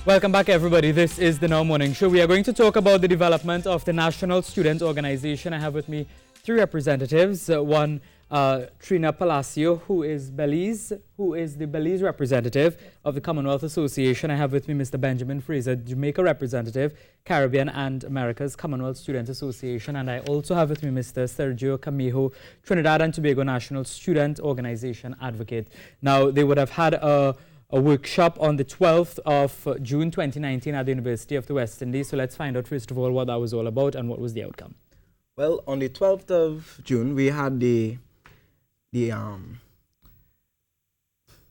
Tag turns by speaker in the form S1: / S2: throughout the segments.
S1: Welcome back, everybody. This is the Now Morning Show. We are going to talk about the development of the National Student Organization. I have with me three representatives. One, TRINA PALACIO, who is the Belize representative of the Commonwealth Association. I have with me Mr. Benjamin Fraser, Jamaica representative, Caribbean and America's Commonwealth Student Association. And I also have with me Mr. SERGIO CAMEJO, Trinidad and Tobago National Student Organization advocate. Now, they would have had a workshop on the 12th of June 2019 at the University of the West Indies. So let's find out, first of all, what that was all about and what was the outcome.
S2: Well, on the 12th of June, we had the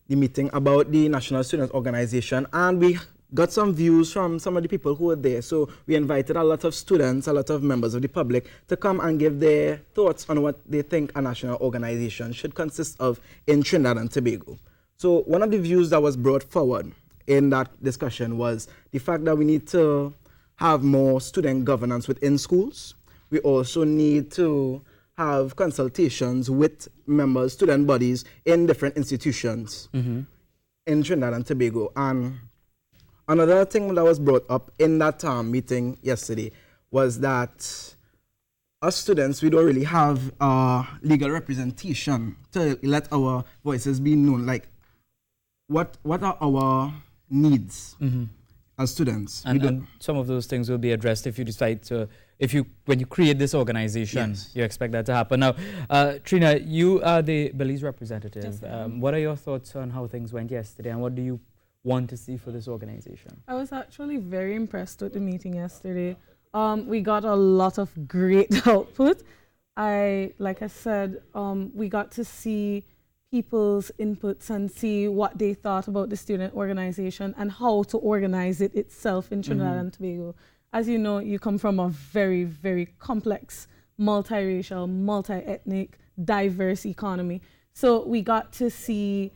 S2: meeting about the National Student Organization, and we got some views from some of the people who were there. So we invited a lot of students, a lot of members of the public to come and give their thoughts on what they think a national organization should consist of in Trinidad and Tobago. So one of the views that was brought forward in that discussion was the fact that we need to have more student governance within schools. We also need to have consultations with members, student bodies in different institutions in Trinidad and Tobago. And another thing that was brought up in that meeting yesterday was that us students, we don't really have legal representation to let our voices be known. Like, what are our needs as students?
S1: And some of those things will be addressed if you decide to, when you create this organization, yes, you expect that to happen. Now, Trina, you are the Belize representative.
S3: Yes,
S1: what are your thoughts on how things went yesterday, and what do you want to see for this organization?
S3: I was actually very impressed with the meeting yesterday. We got a lot of great output. Like I said, we got to see people's inputs and see what they thought about the student organization and how to organize it itself in Trinidad and Tobago. As you know, you come from a very, very complex, multiracial, multi-ethnic, diverse economy. So we got to see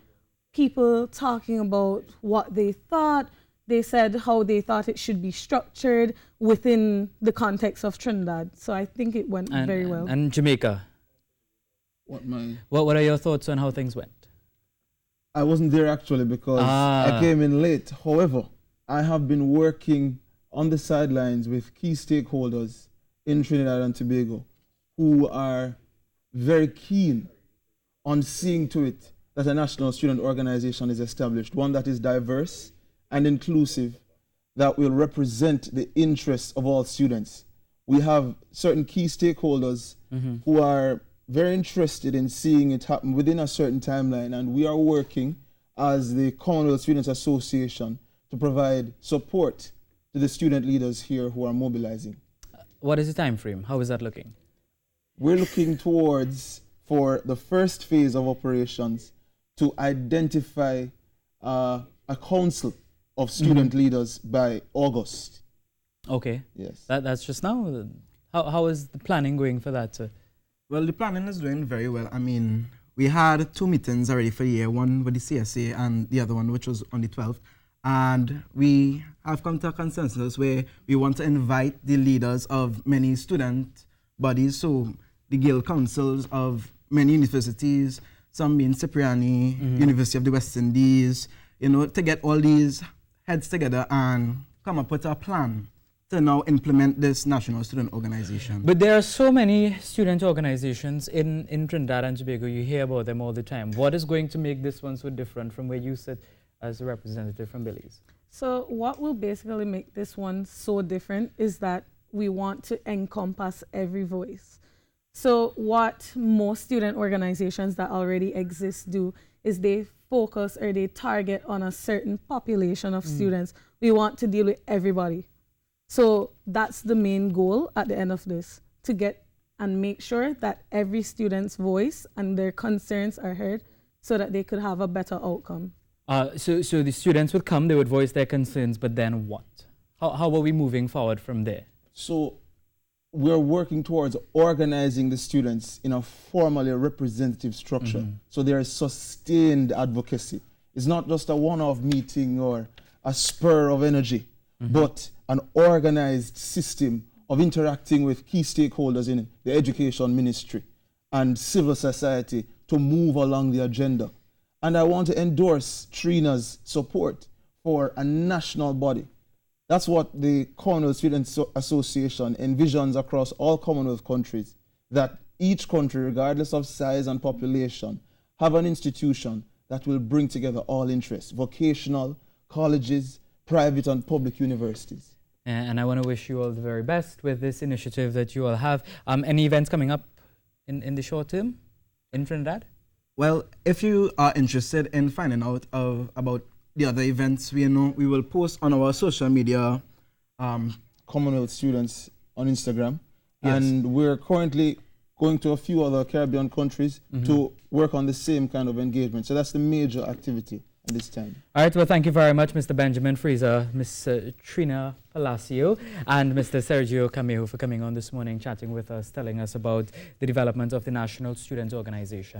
S3: people talking about what they thought. They said how they thought it should be structured within the context of Trinidad. So I think it went very well.
S1: And Jamaica? What are your thoughts on how things went?
S4: I wasn't there actually because I came in late. However, I have been working on the sidelines with key stakeholders in Trinidad and Tobago who are very keen on seeing to it that a national student organization is established, one that is diverse and inclusive, that will represent the interests of all students. We have certain key stakeholders who are very interested in seeing it happen within a certain timeline, and we are working as the Commonwealth Students Association to provide support to the student leaders here who are mobilizing.
S1: What is the time frame? How is that looking?
S4: We're looking towards, for the first phase of operations, to identify a council of student leaders by August.
S1: Okay.
S4: Yes.
S1: That's just now. How is the planning going for that, sir?
S2: Well, the planning is doing very well. I mean, we had 2 meetings already for the year, one with the CSA and the other one, which was on the 12th. And we have come to a consensus where we want to invite the leaders of many student bodies, so the guild councils of many universities, some being Cipriani, University of the West Indies, you know, to get all these heads together and come up with a plan to now implement this national student organization.
S1: But there are so many student organizations in Trinidad and Tobago. You hear about them all the time. What is going to make this one so different from where you sit as a representative from Belize?
S3: So what will basically make this one so different is that we want to encompass every voice. So what most student organizations that already exist do is they focus or they target on a certain population of students. We want to deal with everybody. So that's the main goal at the end of this, to get and make sure that every student's voice and their concerns are heard so that they could have a better outcome.
S1: So the students would come, they would voice their concerns, but then what? How are we moving forward from there?
S4: So we're working towards organizing the students in a formally representative structure. So there is sustained advocacy. It's not just a one-off meeting or a spur of energy, but an organized system of interacting with key stakeholders in the education ministry and civil society to move along the agenda. And I want to endorse TRINA's support for a national body. That's what the Commonwealth Students Association envisions across all Commonwealth countries, that each country, regardless of size and population, have an institution that will bring together all interests, vocational, colleges, private and public universities.
S1: And I want to wish you all the very best with this initiative that you all have. Any events coming up in the short term in Trinidad?
S2: Well, if you are interested in finding out about the other events, we will post on our social media.
S4: Commonwealth Students on Instagram.
S2: Yes.
S4: And we're currently going to a few other Caribbean countries to work on the same kind of engagement. So that's the major activity at this time.
S1: All right, well, thank you very much, Mr. Benjamin Fraser, Ms. TRINA PALACIO, and Mr. Sergio CAMEJO for coming on this morning, chatting with us, telling us about the development of the National Student Organization.